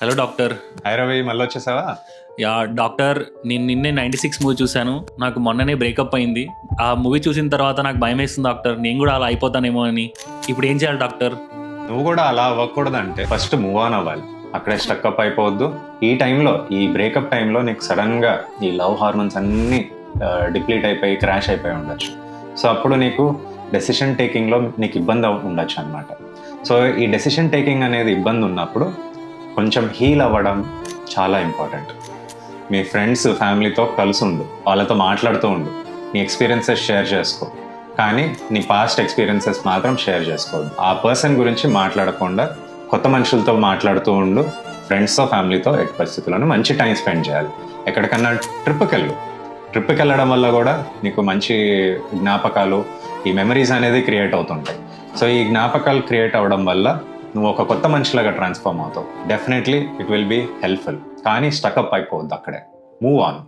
Hello doctor. Hi Ravi, మళ్ళీ వచ్చేసావా? Yeah doctor, నేను నిన్నే 96 మూవీ చూశాను. నాకు మొన్ననే బ్రేకప్ అయింది. ఆ మూవీ చూసిన తర్వాత నాకు భయం వేస్తుంది డాక్టర్, నేను కూడా అలా అయిపోతానేమో అని. ఇప్పుడు ఏం చేయాలి డాక్టర్? నువ్వు కూడా అలా అవ్వకూడదంటే ఫస్ట్ మూవ్ ఆన్ అవ్వాలి. అక్కడే స్టక్అప్ అయిపోవద్దు. ఈ టైంలో, ఈ బ్రేకప్ టైంలో నీకు సడన్గా ఈ లవ్ హార్మోన్స్ అన్నీ డిప్లీట్ అయిపోయి క్రాష్ అయిపోయి ఉండొచ్చు. సో అప్పుడు నీకు డెసిషన్ టేకింగ్లో నీకు ఇబ్బంది ఉండొచ్చు అనమాట. సో ఈ డెసిషన్ టేకింగ్ అనేది ఇబ్బంది ఉన్నప్పుడు కొంచెం హీల్ అవ్వడం చాలా ఇంపార్టెంట్. మీ ఫ్రెండ్స్, ఫ్యామిలీతో కలిసి ఉండు, వాళ్ళతో మాట్లాడుతూ ఉండు, నీ ఎక్స్పీరియన్సెస్ షేర్ చేసుకో. కానీ నీ పాస్ట్ ఎక్స్పీరియన్సెస్ మాత్రం షేర్ చేసుకోవద్దు. ఆ పర్సన్ గురించి మాట్లాడకుండా కొత్త మనుషులతో మాట్లాడుతూ ఉండు. ఫ్రెండ్స్తో, ఫ్యామిలీతో ఎట్టి పరిస్థితుల్లోనూ మంచి టైం స్పెండ్ చేయాలి. ఎక్కడికన్నా ట్రిప్కి వెళ్ళడం వల్ల కూడా నీకు మంచి జ్ఞాపకాలు, ఈ మెమరీస్ అనేది క్రియేట్ అవుతుంటాయి. సో ఈ జ్ఞాపకాలు క్రియేట్ అవ్వడం వల్ల నువ్వు ఒక కొత్త మనిషిలాగా ట్రాన్స్ఫార్మ్ అవుతావు. Definitely it will be helpful. కానీ స్టక్అప్ అయిపోవద్దు, అక్కడే మూవ్ ఆన్.